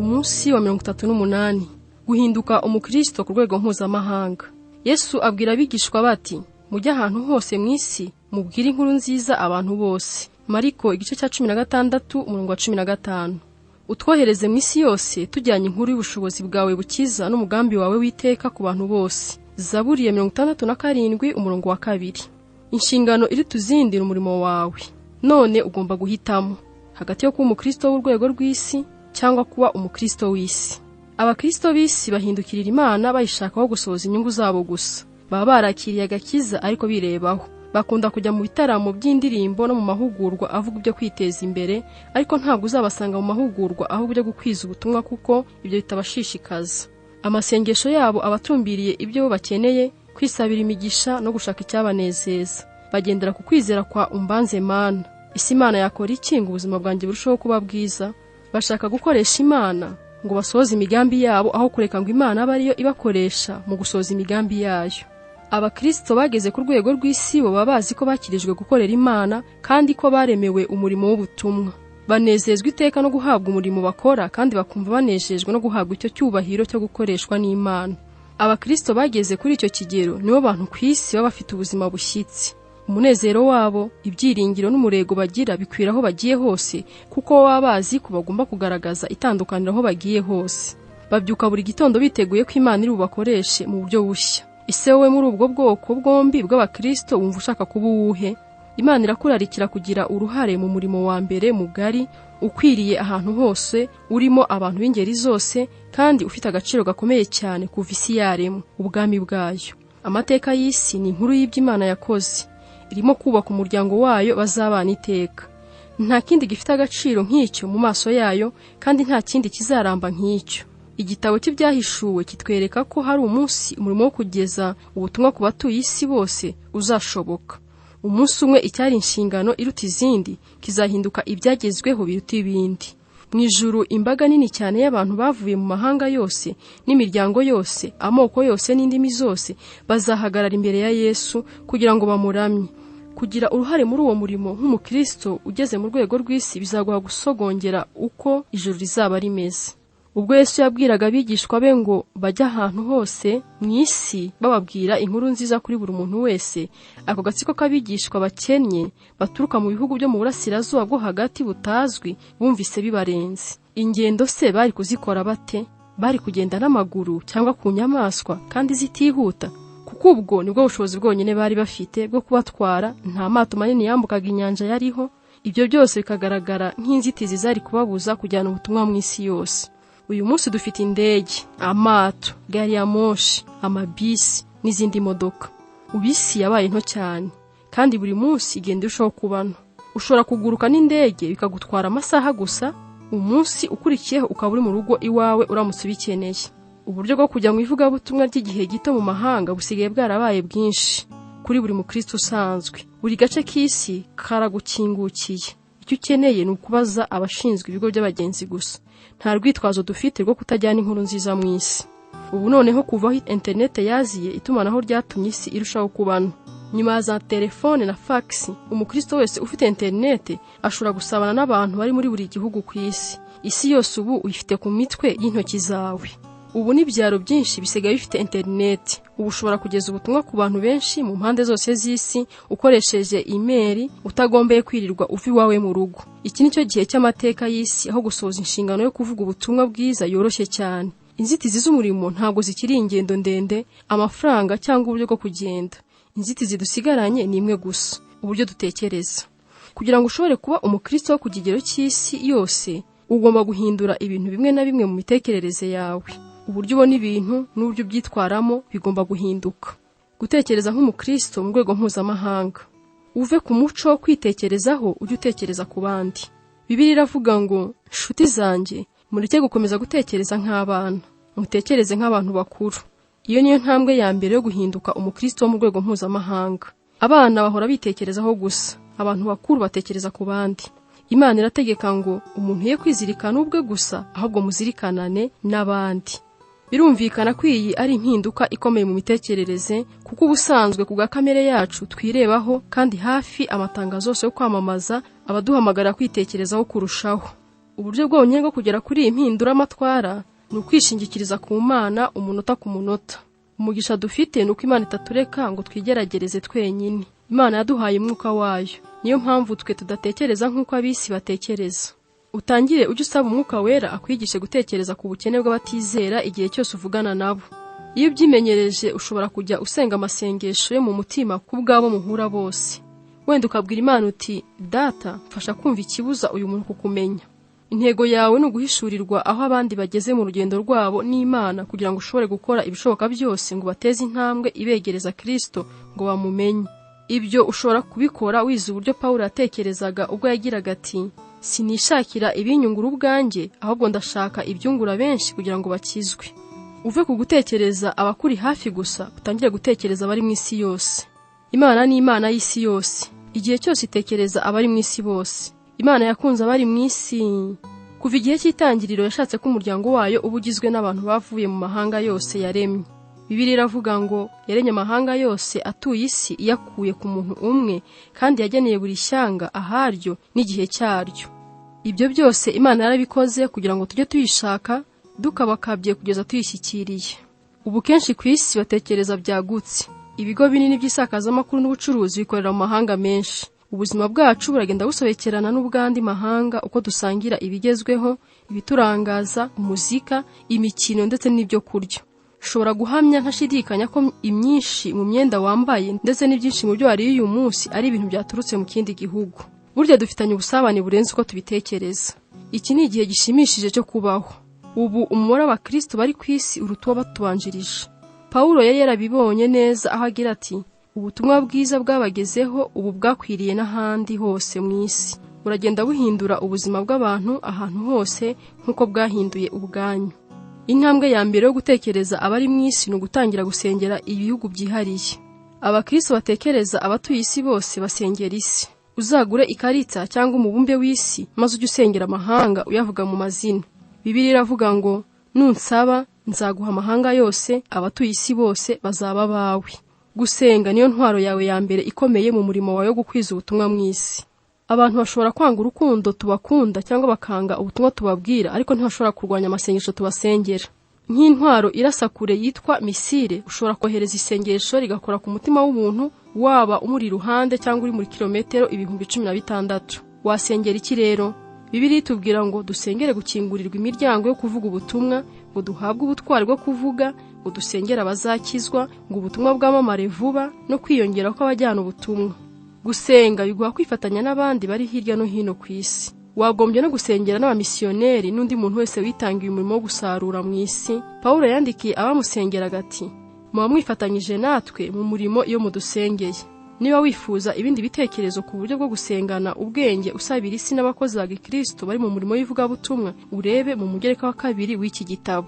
Umunsi wa 38 guhinduka umukristo ku rwego mpuzamahanga. Yesu abwira abigishwa bati, mujya ahantu hose mu isi mubwire inkuru nziza abantu bose. Mariko igice cya 16 umurongo wa 15. Utwohereze mu isi yose tujyanye inkuru y'ubushobozi bwawe bukiza n'umugambi wawe witeka ku bantu bose. Zaburi ya 67 umurongo wa 2. Inshingano iri tuzindi n'umurimo wawe. None ugomba guhitamo hagati yo kuba umukristo w'urwego rw'isi cyangwa kuba umukristo w'isi. Abakristo b'isi bahindukirira Imana bayishakaho gusohoza inyungu zabo gusa. Baba barakiriye agakiza ariko birebaho. Bakunda kujya mu bitaramo by'indirimbo no mu mahugurwa avuga ibyo kwiteza imbere, ariko ntabwo uzabasanga mu mahugurwa aho byo gukwiza ubutumwa kuko ibyo bitabashishikaza. Amasengesho yabo abatumbiriye ibyo bakeneye, kwisabira imigisha no gushaka icyabanezeza. Bagendera ku kwizera kwa umbanze Mana. Isi Imana yakora iki ngo ubuzima bwanjye burusheho kuba bwiza? Bashaka gukoresha Imana ngo basohoze imigambi yabo aho kureka ngo Imana abe ariyo ibakoresha mu gusohoza imigambi yayo. Abakristo bageze ku rwego rw'isi bo baba bazi ko bakirijwe gukorera Imana kandi ko baremewe umurimo w'ubutumwa. Banezezwa iteka no guhabwa umurimo bakora kandi bakumva banejejwe no guhabwa icyo cyubahiro cyo gukoreshwa n'Imana. Abakristo bageze kuri icyo kigero nibo bantu ku isi baba bafite ubuzima bushyitsi. Umunezero wabo, ibyiringiro n'umurego bagira bikwira aho bagiye hose kuko baba bazi ko bagomba kugaragaza itandukaniro aho bagiye hose. Babyuka buri gitondo biteguye ko Imana iri bubakoreshe mu buryo bushya. Ese wowe muri ubwo bwoko bwombi bw'abakristo wumva ushaka kuba uwuhe? Imana irakurarikira kugira uruhare mu murimo wa mbere mugari ukwiriye ahantu hose, urimo abantu b'ingeri zose kandi ufite agaciro gakomeye cyane kuva isi yaremwe, ubwami bwayo. Amateka y'isi ni inkuru y'Imana yakoze. Irimo kubaka umuryango wayo bazabana iteka. Nta kindi gifite agaciro nk'icyo mu maso yayo kandi nta kindi kizaramba nk'icyo. Igitabo cy'ibyahishuwe kitwereka ko hari umunsi umurimo wo kugeza ubutumwa ku batuye isi bose uzashoboka. Umunsi umwe icyari inshingano iruta izindi kizahinduka ibyagezweho biruta ibindi. Mu ijuru imbaga nini cyane y'abantu bavuye mu mahanga yose n'imiryango yose, amoko yose n'indimi zose bazahagarara imbere ya Yesu kugira ngo bamuramye. Kugira uruhare muri uwo murimo nk'umukristo ugeze mu rwego rw'isi bizaguha gusogongera uko ijuru rizaba rimeze. Ubwo Yesu yabwiraga abigishwa be ngo bajya ahantu hose mu isi bababwira inkuru nziza kuri buri muntu wese, ako gatsiko k'abigishwa bakennye baturuka mu bihugu byo mu burasirazuba bwo hagati butazwi bumvise bibarenze. Ingendo se bari kuzikora bate? Bari kugenda n'amaguru cyangwa ku nyamaswa kandi zitihuta? Kuko ubwo nibwo bushobozi bwonyine bari bafite bwo kubatwara, nta mato manini yambukaga inyanja yariho. Ibyo byose bikagaragara nk'inzitizi zari kubabuza kujyana ubutumwa mu isi yose. Uyu munsi dufite indege, amato, gari ya moshi, amabisi n'izindi modoka. Ubisi yabaye nto cyane kandi buri munsi igenda irushaho kuba nto. Ushobora kuguruka n'indege bikagutwara amasaha gusa, umunsi ukurikiyeho ukaba uri mu rugo iwawe uramutse ubikeneye. Uburyo bwo kujya mu ivugabutumwa ry'igihe gito mu mahanga busigaye bwarabaye bwinshi kuri buri mukristo usanzwe. Buri gace k'isi karagukingukiye. Icyo ukeneye ni ukubaza abashinzwe ibigo by'abagenzi gusa. Nta rwitwazo dufite rwo kutajyana inkuru nziza mu isi. Ubu noneho kuvaho internet yaziye, itumanaho ryatumye isi irushaho kubana. Nyuma za telefone na fax, umukristo wese ufite internet ashobora gusabana n'abantu bari muri buri gihugu ku isi. Isi yose ubu uyifite ku mitwe y'intoki zawe. Ubu n'ibyaro byinshi bisigaye bifite internet. Ubu ushobora kugeza ubutumwa ku bantu benshi mu mpande zose z'isi ukoresheje email utagombeye kwirirwa uva iwawe mu rugo. Iki nicyo gihe cy'amateka y'isi aho gusohoza inshingano yo kuvuga ubutumwa bwiza yoroshye cyane. Inzitizi z'umurimo ntabwo zikiri ingendo ndende, amafaranga cyangwa uburyo bwo kugenda. Inzitizi dusigaranye ni imwe gusa, uburyo dutekereza. Kugira ngo ushobore kuba umukristo wo ku kigero cy'isi yose, ugomba guhindura ibintu bimwe na bimwe mu mitekerereze yawe. Uburyo ubona ibintu n'uburyo byitwaramo bigomba guhinduka. Gutekereza nk'umukristo mu rwego mpuzamahanga. Uve ku muco wo kwitekerezaho ujye utekereza ku bandi. Bibiliya iravuga ngo, nshuti zanjye, mureke gukomeza gutekereza nk'abana, mutekereze nk'abantu bakuru. Iyo niyo ntambwe ya mbere yo guhinduka umukristo wo mu rwego mpuzamahanga. Abana bahora bitekerezaho gusa, abantu bakuru batekereza ku bandi. Imana irategeka ngo umuntu ye kwizirikana ubwe gusa, ahubwo muzirikanane n'abandi. Birumvikana ko iyi ari impinduka ikomeye mu mitekerereze kuko ubusanzwe ku gakamere yacu twirebaho kandi hafi amatangazo yose yo kwamamaza abaduhamagara kwitekerezaho kurushaho. Uburyo bwonyine bwo kugera kuri iyi mpinduramatwara ni ukwishingikiriza ku Mana umunota ku munota. Umugisha dufite ni uko Imana itatureka ngo twigeragereze twenyine. Imana yaduhaye umwuka wayo, niyo mpamvu twe tudatekereza nk'uko ab'isi batekereza. Utangire ujye usaba umwuka wera akwigishe gutekereza ku bukene bw'abatizera igihe cyose uvugana nabo. Iyo ubyimenyereje ushobora kujya usenga amasengesho yo mu mutima ku bwabo muhura bose. Wenda ukabwira Imana uti, Data, mfasha kumva ikibuza uyu muntu kukumenya. Intego yawe ni uguhishurirwa aho abandi bageze mu rugendo rwabo n'Imana kugira ngo ushobore gukora ibishoboka byose ngo bateze intambwe ibegereza Kristo ngo bamumenye. Ibyo ushobora kubikora wize uburyo Pawulo yatekerezaga ubwo yagiraga ati, sinishakira ibinyungura ubwanjye, ahubwo ndashaka ibyungura benshi kugira ngo bakizwe. Uve ku gutekereza abakuri hafi gusa, utangire gutekereza abari mu isi yose. Imana ni Imana y'isi yose. Igihe cyose itekereza abari mu isi bose. Imana yakunze abari mu isi. Kuva igihe cy'itangiriro yashatse ko umuryango wayo uba ugizwe n'abantu bavuye mu mahanga yose yaremye. Bibiliya iravuga ngo yaremye amahanga yose atuye isi iyakuye ku muntu umwe, kandi yageneye buri shyanga aharyo n'igihe cyaryo. Ibyo byose Imana yarabikoze kugira ngo tujye tuyishaka dukabakabye kugeza tuyishyikiriye. Ubu kenshi ku isi batekereza byagutse. Ibigo binini by'isakazamakuru n'ubucuruzi bikorera mu mahanga menshi. Ubuzima bwacu buragenda busobekerana n'ubwandi mahanga uko dusangira ibigezweho, ibiturangaza, umuzika, imikino ndetse n'ibyo kurya. Ushobora guhamya ntashidikanya ko imyinshi mu myenda wambaye ndetse n'ibyinshi mu byo wariye uyu munsi ari ibintu byaturutse mu kindi gihugu. Burya dufitanye ubusabane burenze uko tubitekereza. Iki ni igihe gishimishije cyo kubaho. Ubu umubare w'Abakristo bari ku isi uruta uwabatubanjirije. Pawulo yari yarabibonye neza aho agira ati, ubutumwa bwiza bwabagezeho ubu bwakwiriye n'ahandi hose mu isi. Buragenda buhindura ubuzima bw'abantu ahantu hose nk'uko bwahinduye ubwanyu. Intambwe ya mbere yo gutekereza abari mu isi ni ugutangira gusengera ibihugu byihariye. Abakristo batekereza abatuye isi bose basengera isi. Uzagure ikarita cyangwa umubumbe w'isi maze ujye usengera amahanga uyavuga mu mazina. Bibiliya iravuga ngo, nunsaba nzaguha amahanga yose, abatuye isi bose bazaba bawe. Gusenga niyo ntwaro yawe ya mbere ikomeye mu murimo wawe wo gukwiza ubutumwa mu isi. Abantu bashobora kwanga urukundo tubakunda cyangwa bakanga ubutumwa tubabwira, ariko ntibashobora kurwanya amasengesho tubasengera. Nk'intwaro irasa kure yitwa misile, ushobora kohereza isengesho rigakora ku mutima w'umuntu, waba umuri iruhande cyangwa uri muri kilometero 16,000. Wasengera iki rero? Bibiliya itubwira ngo dusengere gukingurirwa imiryango yo kuvuga ubutumwa, ngo duhabwe ubutwari bwo kuvuga, ngo dusengere abazakizwa, ngo ubutumwa bwamamare vuba no kwiyongera kw'abajyana ubutumwa. Gusenga biguha kwifatanya n'abandi bari hirya no hino ku isi. Wagombye no gusengera n'abamisiyoneri n'undi muntu wese witangiye umurimo wo gusarura mu isi. Pawulo yandikiye abamusengeraga ati, muba mwifatanyije natwe mu murimo iyo mudusengeye. Niba wifuza ibindi bitekerezo ku buryo bwo gusengana ubwenge usabira isi n'abakozi ba Gikristo bari mu murimo w'ivugabutumwa, urebe mu mugereka wa 2 w'iki gitabo.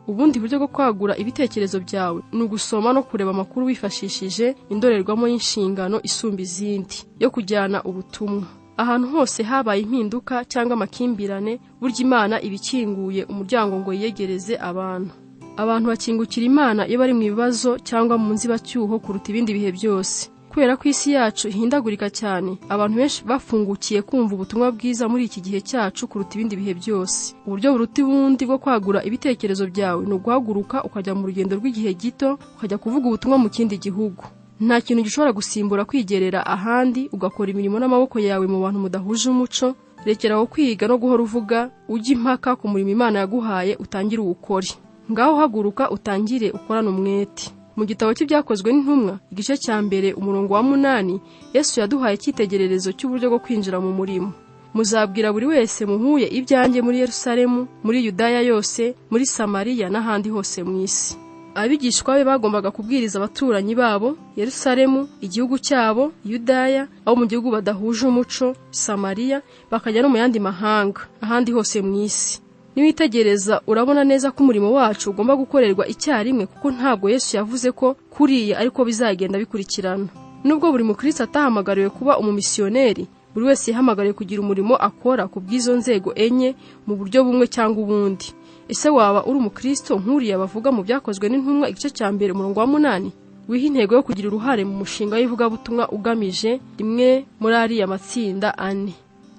Ubundi buryo bwo kwagura ibitekerezo byawe ni ugusoma no kureba amakuru wifashishije indorerwamo y'inshingano isumba izindi yo kujyana ubutumwa. Ahantu hose habaye impinduka cyangwa amakimbirane, burya Imana ibikinguye umuryango ngo yiyegereze abantu. Abantu bakingukira Imana iyo bari mu bibazo cyangwa mu nzibacyuho kuruta ibindi bihe byose. Kubera ko isi yacu ihindagurika cyane, abantu benshi bafungukiye kumva ubutumwa bwiza muri iki gihe cyacu kuruta ibindi bihe byose. Uburyo buruta ubundi bwo kwagura ibitekerezo byawe ni uguhaguruka ukajya mu rugendo rw'igihe gito, ukajya kuvuga ubutumwa mu kindi gihugu. Nta kintu gishobora gusimbura kwigerera ahandi ugakora imirimo n'amaboko yawe mu bantu mudahuje umuco. Rekera aho kwiga no guhora uvuga, ujye impaka ku murimo Imana yaguhaye utangire uwukore. Ngaho haguruka utangire ukorane umwete. Mu gitabo cy'ibyakozwe n'intumwa, igice cya mbere umurongo wa 8, Yesu yaduhaye icyitegererezo cy'uburyo bwo kwinjira mu murimo. Muzabwira buri wese muhuye ibyanjye muri Yerusalemu, muri Yudaya yose, muri Samariya n'ahandi hose mu isi. Abigishwa be bagombaga kubwiriza abaturanyi babo, Yerusalemu, igihugu cyabo, Yudaya, abo mu gihugu badahuje umuco, Samariya, bakajya no mu yandi mahanga, ahandi hose mu isi. Niwitegereza urabona neza ko umurimo wacu ugomba gukorerwa icyarimwe, kuko ntabwo Yesu yavuze ko kuriya ariko bizagenda bikurikirana. Nubwo buri mukristo atahamagariwe kuba umumisiyoneri, buri wese yahamagariwe kugira umurimo akora ku bw'izo nzego enye mu buryo bumwe cyangwa ubundi. Ese waba uri umukristo nk'uriya bavuga mu byakozwe n'intumwa igice cya mbere umurongo wa 8? Wiha intego yo kugira uruhare mu mushinga w'ivugabutumwa ugamije rimwe muri ariya matsinda 4.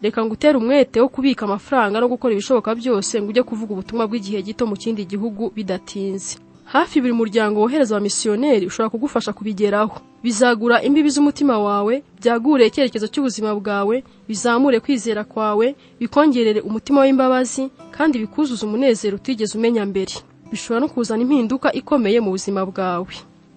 reka ngutere umwete wo kubika amafaranga no gukora ibishoboka byose ngo ujye kuvuga ubutumwa bw'igihe gito mu kindi gihugu bidatinze. Hafi buri muryango wohereza abamisiyoneri ushobora kugufasha kubigeraho. Bizagura imbibi z'umutima wawe, byagure icyerekezo cy'ubuzima bwawe, bizamure kwizera kwawe, bikongerere umutima w'imbabazi, kandi bikuzuza umunezero utigeze umenya mbere. Bishobora no kuzana impinduka ikomeye mu buzima bwawe.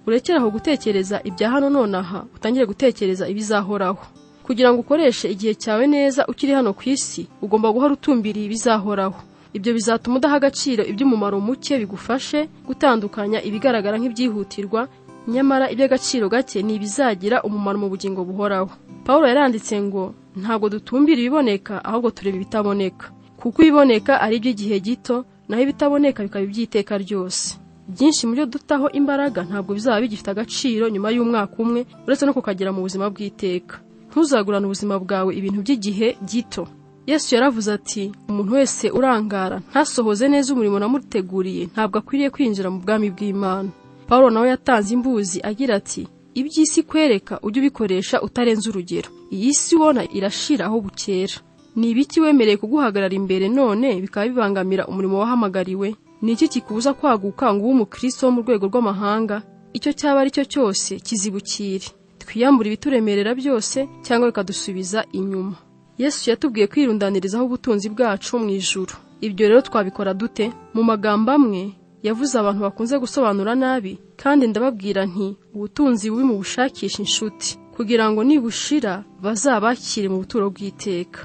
Urekeraho gutekereza ibya hano nonaha, utangire gutekereza ibizahoraho. Kugira ngo ukoreshe igihe cyawe neza ukiri hano ku isi, ugomba guhora utumbiriye ibizahoraho. Ibyo bizatuma udaha agaciro iby'umumaro muke bigufashe gutandukanya ibigaragara nk'ibyihutirwa, nyamara iby'agaciro gake ni ibizagira umumaro mu bugingo buhoraho. Paulo yaranditse ngo ntabwo dutumbira ibiboneka ahubwo tureba ibitaboneka, kuko ibiboneka ari iby'igihe gito naho ibitaboneka bikaba iby'iteka ryose. Byinshi mu byo dutaho imbaraga ntabwo bizaba bigifite agaciro nyuma y'umwaka umwe, uretse no kukagera mu buzima bw'iteka. Ntuzagurane ubuzima bwawe ibintu by'igihe gito. Yesu yaravuze ati, umuntu wese urangara ntasohoze neza umurimo namuteguriye ntabwo akwiriye kwinjira mu bwami bw'Imana. Paulo nawe yatanze imbuzi agira ati, iby'isi kwereka ujye ubikoresha utarenze urugero. Iyi si ubona irashira aho bukera. Ni ibiki wemereye kuguhagarara imbere none bikaba bibangamira umurimo wahamagariwe? Ni iki kikubuza kwaguka ngo ube umukristo wo mu rwego rw'amahanga? Icyo cyaba ari cyo cyose kizibukire. Twiyambura ibituremerera byose cyangwa bikadusubiza inyuma. Yesu yatubwiye kwirundanirizaho ubutunzi bwacu mu ijuru. Ibyo rero twabikora dute? Mu magambo amwe yavuze abantu bakunze gusobanura nabi, kandi ndababwira nti ubutunzi bubi mu bushakisha inshuti, kugira ngo nibushira bazabakire mu buturo bw'iteka.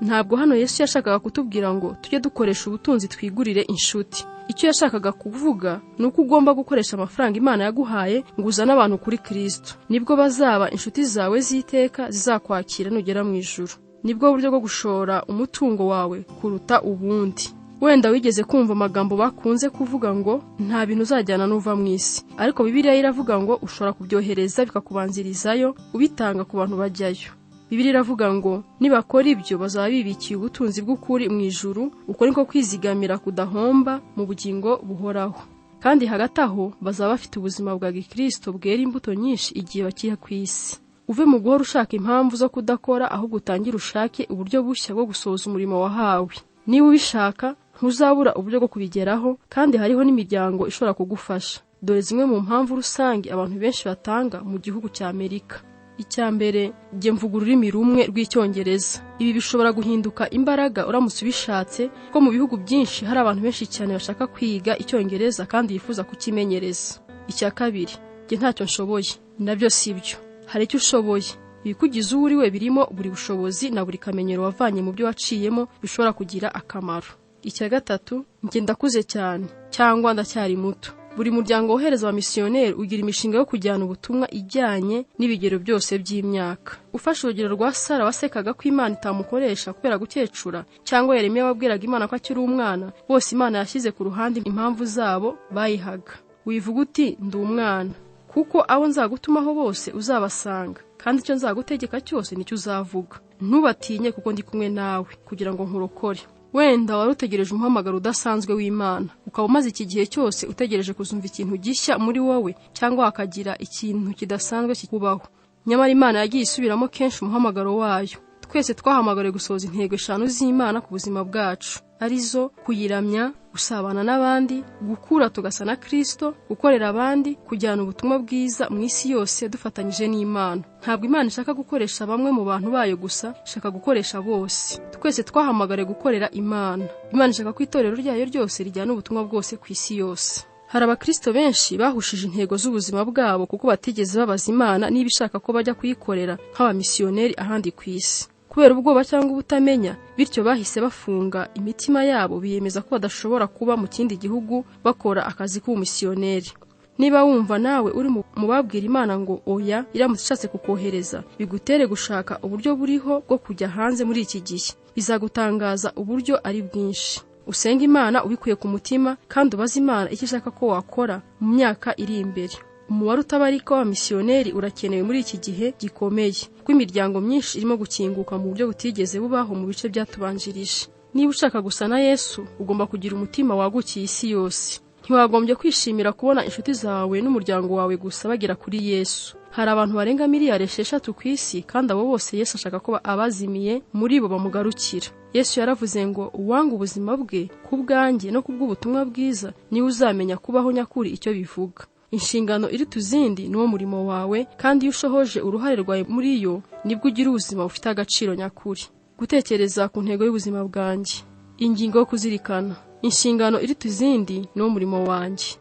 Ntabwo hano Yesu yashakaga kutubwira ngo tujye dukoresha ubutunzi twigurire inshuti. Icyo yashakaga kuvuga ni uko ugomba gukoresha amafaranga Imana yaguhaye ngo uzane abantu kuri Kristo. Nibwo bazaba inshuti zawe z'iteka zizakwakira nugera mu ijuru. Nibwo buryo bwo gushora umutungo wawe kuruta ubundi. Wenda wigeze kumva amagambo bakunze kuvuga ngo nta bintu uzajyana n'uva mu isi, ariko Bibiliya iravuga ngo ushobora kubyohereza bikakubanzirizayo ubitanga ku bantu bajyayo. Bibiliya iravuga ngo nibakora ibyo bazaba bibikiye ubutunzi bw'ukuri mu ijuru, uko niko kwizigamira kudahomba mu bugingo buhoraho. Kandi hagati aho bazaba bafite ubuzima bwa Gikristo bwera imbuto nyinshi igihe bakiri ku isi. Uve mu guhora ushaka impamvu zo kudakora, ahubwo utangire ushake uburyo bushya bwo gusohoza umurimo wahawe. Niba ubishaka ntuzabura uburyo bwo kubigeraho, kandi hariho n'imiryango ishobora kugufasha. Dore zimwe mu mpamvu rusange abantu benshi batanga mu gihugu cya Amerika. Icya mbere, jye mvuga ururimi rumwe rw'Icyongereza. Ibi bishobora guhinduka imbaraga uramutse ubishatse, ko mu bihugu byinshi hari abantu benshi cyane bashaka kwiga Icyongereza kandi yifuza kukimenyereza. Icya kabiri, jye ntacyo nshoboye. Nabyo sibyo. Hari icyo ushoboye. Ibikugize uwo uri we birimo buri bushobozi na buri kamenyero wavanye mu byo waciyemo bishobora kugira akamaro. Icya gatatu, njye ndakuze cyane cyangwa ndacyari muto. Buri muryango wohereza abamisiyoneri ugira imishinga yo kujyana ubutumwa ijyanye n'ibigero byose by'imyaka. Ufashe urugero rwa Sara wasekaga ko Imana itamukoresha kubera gukecura, cyangwa Yeremiya wabwiraga Imana ko akiri umwana, bose Imana yashyize ku ruhande impamvu zabo bayihaga. Wivuga uti ndi umwana, kuko abo nzagutumaho bose uzabasanga, kandi icyo nzagutegeka cyose nicyo uzavuga. Ntubatinye kuko ndi kumwe nawe kugira ngo nkurokore. Wenda wari utegereje umuhamagaro udasanzwe w'Imana, ukaba umaze iki gihe cyose utegereje kuzumva ikintu gishya muri wowe, cyangwa hakagira ikintu kidasanzwe kikubaho. Nyamara Imana yagiye isubiramo kenshi umuhamagaro wayo. Twese twahamagariwe gusohoza intego 5 z'Imana ku buzima bwacu, arizo kuyiramya, gusabana n'abandi, gukura tugasa na Kristo, gukorera abandi, kujyana ubutumwa bwiza mu isi yose dufatanyije n'Imana. Ntabwo Imana ishaka gukoresha bamwe mu bantu bayo gusa, ishaka gukoresha bose. Twese twahamagariwe gukorera Imana. Imana ishaka ko itorero ryayo ryose rijyana ubutumwa bwose ku isi yose. Hari abakristo benshi bahushije intego z'ubuzima bwabo kuko batigeze babaza Imana niba ishaka ko bajya kuyikorera nk'abamisiyoneri ahandi ku isi. Kubera ubwoba cyangwa ubutamenya, bityo bahise bafunga imitima yabo, biyemeza ko badashobora kuba mu kindi gihugu bakora akazi k'ubumisiyoneri. Niba wumva nawe uri mu babwira Imana ngo oya iramutse ishatse kukohereza, bigutere gushaka uburyo buriho bwo kujya hanze muri iki gihe. Bizagutangaza uburyo ari bwinshi. Usenga Imana ubikuye ku mutima, kandi ubaza Imana icyo ishaka ko wakora mu myaka iri imbere. Umubare utabarika w'abamisiyoneri urakenewe muri iki gihe gikomeye, kuko imiryango myinshi irimo gukinguka mu buryo butigeze bubaho mu bice byatubanjirije. Niba ushaka gusa na Yesu, ugomba kugira umutima wagukiye isi yose. Ntiwagombye kwishimira kubona inshuti zawe n'umuryango wawe gusa bagera kuri Yesu. hari abantu barenga miliyari 6 ku isi, kandi abo bose Yesu ashaka ko abazimiye muri bo bamugarukira. Yesu yaravuze ngo uwanga ubuzima bwe ku bwanjye no kubw'ubutumwa bwiza niwe uzamenya kubaho nyakuri icyo bivuga. Inshingano iri tuzindi niwo murimo wawe, kandi iyo ushohoje uruhare rwawe muri yo nibwo ugira ubuzima bufite agaciro nyakuri. Gutekereza ku ntego y'ubuzima bwanjye. Ingingo yo kuzirikana. Inshingano iri tuzindi niwo murimo wanjye.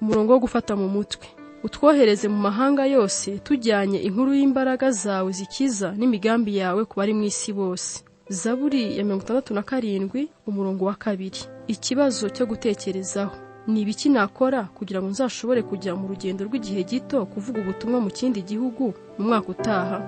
Umurongo wo gufata mu mutwe. Utwohereze mu mahanga yose tujyanye inkuru y'imbaraga zawe zikiza n'imigambi yawe ku bari mu isi bose. Zaburi ya 67 umurongo wa 2. Ikibazo cyo gutekerezaho. Ni ibiki nakora kugira ngo nzashobore kujya mu rugendo rw'igihe gito kuvuga ubutumwa mu kindi gihugu mu mwaka utaha?